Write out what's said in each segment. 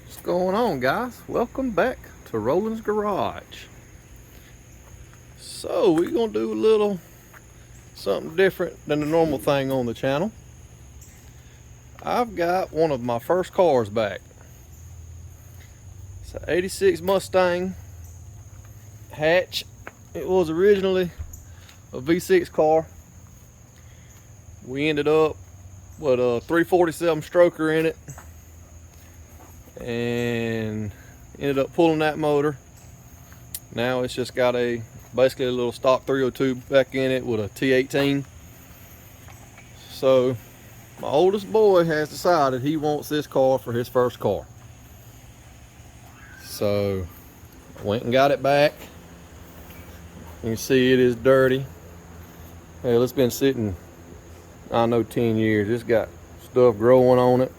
What's going on, guys? Welcome back to Roland's Garage. So we're gonna do a little something different than the normal thing on the channel. I've got one of my first cars back. It's an 86 Mustang hatch. It was originally a V6 car. We ended up with a 347 stroker in it and ended up pulling that motor. Now it's just got basically a little stock 302 back in it with a T18. So my oldest boy has decided he wants this car for his first car. So I went and got it back. You can see it is dirty. Hell, it's been sitting, I know, 10 years. It's got stuff growing on it.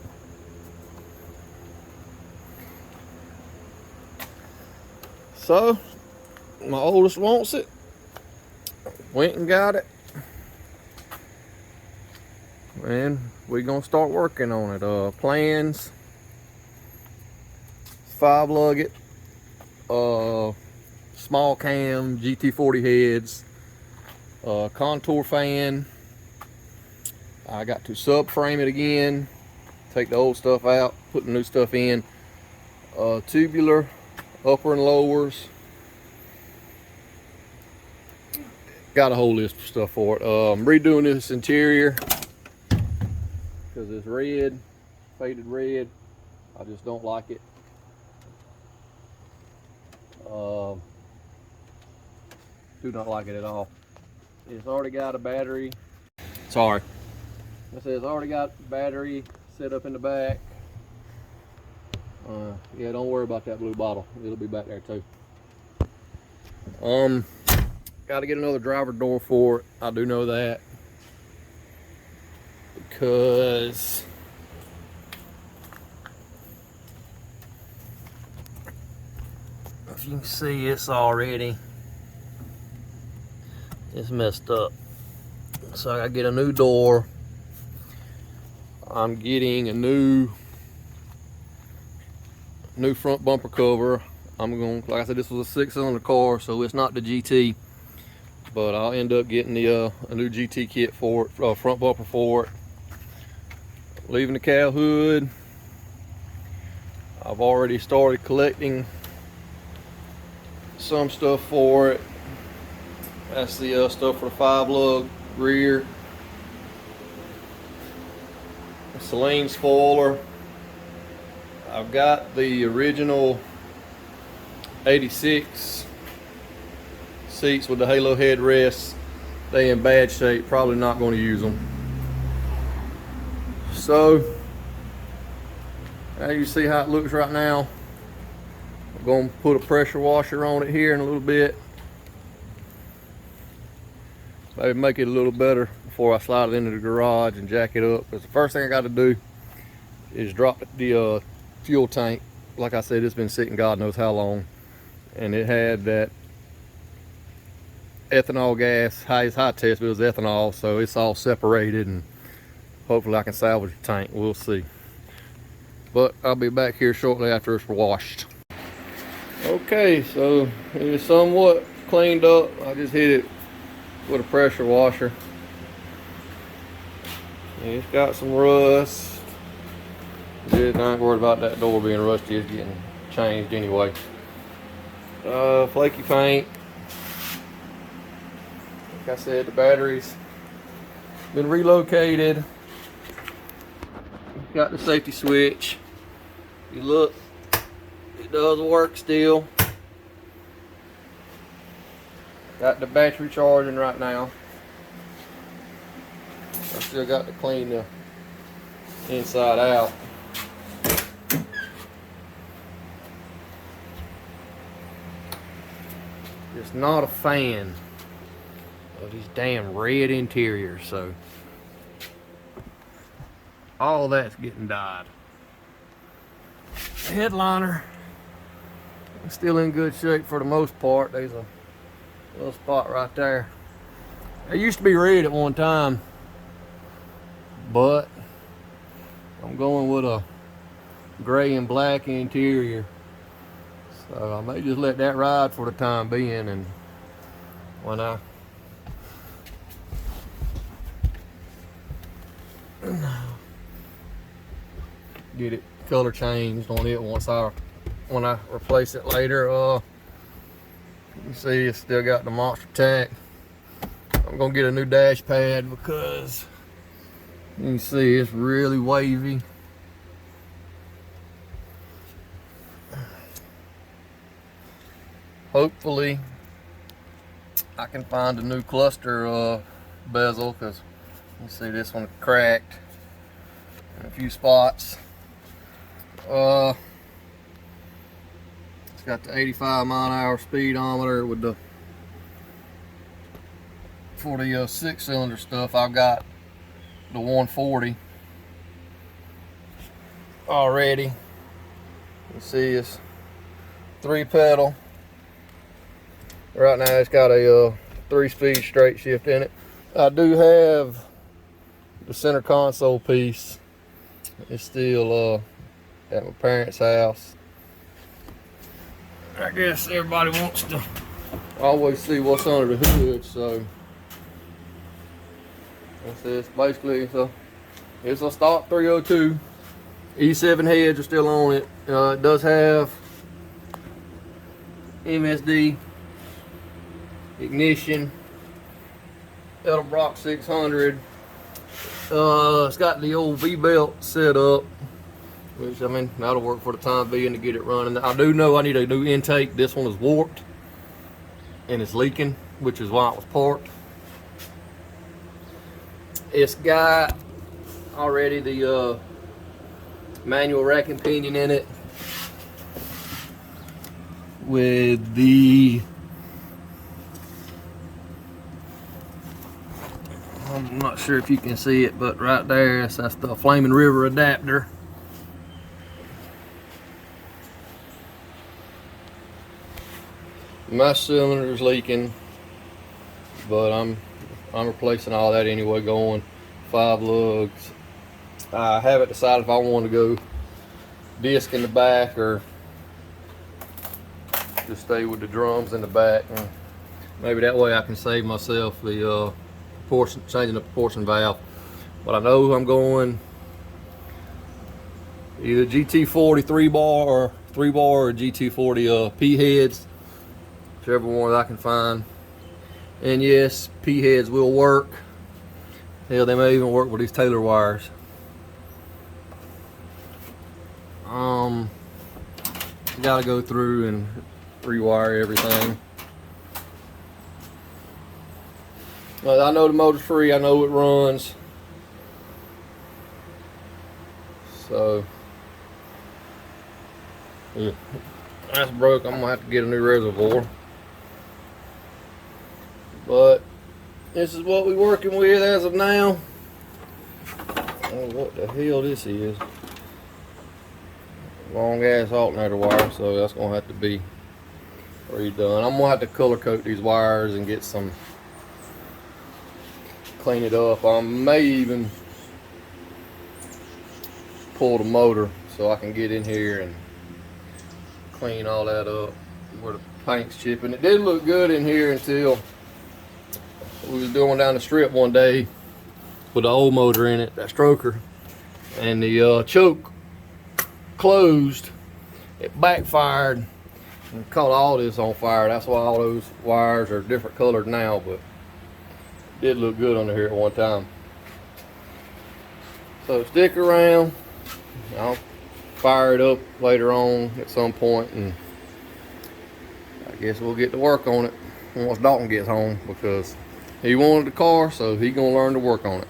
So my oldest wants it. Went and got it. And we're gonna start working on it. Plans, 5 lug it, small cam, GT40 heads, contour fan. I got to subframe it again, take the old stuff out, put the new stuff in. Tubular upper and lowers. Got a whole list of stuff for it. I'm redoing this interior because it's red, faded red. I just don't like it. Do not like it at all. It's already got a battery. Sorry. I said it's already got battery set up in the back. Yeah, don't worry about that blue bottle. It'll be back there too. Got to get another driver door for it. I do know that, because if you can see, it's messed up. So I gotta get a new door. I'm getting a new front bumper cover. Like I said, this was a 6-cylinder car, so it's not the GT, but I'll end up getting a new GT kit for it, front bumper for it. Leaving the cow hood. I've already started collecting some stuff for it. That's the stuff for the 5 lug rear. Saline spoiler. I've got the original 86 seats with the halo headrests. They in bad shape, probably not going to use them. So as you see how it looks right now, I'm going to put a pressure washer on it here in a little bit. Maybe make it a little better before I slide it into the garage and jack it up. Because the first thing I got to do is drop the fuel tank. Like I said, it's been sitting God knows how long, and it had that ethanol gas. It's high test, but it was ethanol, so it's all separated, and hopefully I can salvage the tank. We'll see. But I'll be back here shortly after it's washed. Okay, so it's somewhat cleaned up. I just hit it with a pressure washer. And it's got some rust. I ain't worried about that door being rusty. It's getting changed anyway. Flaky paint. Like I said, the battery's been relocated. Got the safety switch. You look, it does work still. Got the battery charging right now. I still got to clean the inside out. Just not a fan of these damn red interiors, so all that's getting dyed. The headliner is still in good shape for the most part. There's a little spot right there. It used to be red at one time, but I'm going with a gray and black interior. So I may just let that ride for the time being, and when I get it color changed on it when I replace it later. You can see it's still got the monster tank. I'm gonna get a new dash pad because you can see it's really wavy. Hopefully I can find a new cluster bezel, because you see this one cracked in a few spots. It's got the 85 mph speedometer with the, for the 6-cylinder stuff I've got the 140 already. You see it's 3-pedal. Right now it's got a 3-speed straight shift in it. I do have the center console piece. It's still at my parents' house. I guess everybody wants to always see what's under the hood, so it's basically it's a stock 302. E7 heads are still on it. It does have MSD ignition, Edelbrock 600. It's got the old V-belt set up, which, I mean, that'll work for the time being to get it running. I do know I need a new intake. This one is warped and it's leaking, which is why it was parked. It's got already the manual rack and pinion in it with the, I'm not sure if you can see it, but right there, that's the Flaming River adapter. My cylinder's leaking, but I'm replacing all that anyway, going 5 lugs. I haven't decided if I want to go disc in the back or just stay with the drums in the back. And maybe that way I can save myself the changing the proportion valve. But I know I'm going either GT40 3-bar or GT40 P heads, whichever one I can find. And yes, P heads will work. Hell, they may even work with these Taylor wires. Got to go through and rewire everything. But I know the motor's free. I know it runs. So yeah, that's broke. I'm gonna have to get a new reservoir. But this is what we're working with as of now. Oh, what the hell this is? Long ass alternator wire, so that's gonna have to be redone. I'm gonna have to color coat these wires and get some, clean it up. I may even pull the motor so I can get in here and clean all that up where the paint's chipping. It did look good in here until we was doing down the strip one day with the old motor in it, that stroker, and the choke closed. It backfired and caught all this on fire. That's why all those wires are different colored now, but it did look good under here at one time. So stick around. I'll fire it up later on at some point, and I guess we'll get to work on it once Dalton gets home, because he wanted the car, so he's gonna learn to work on it.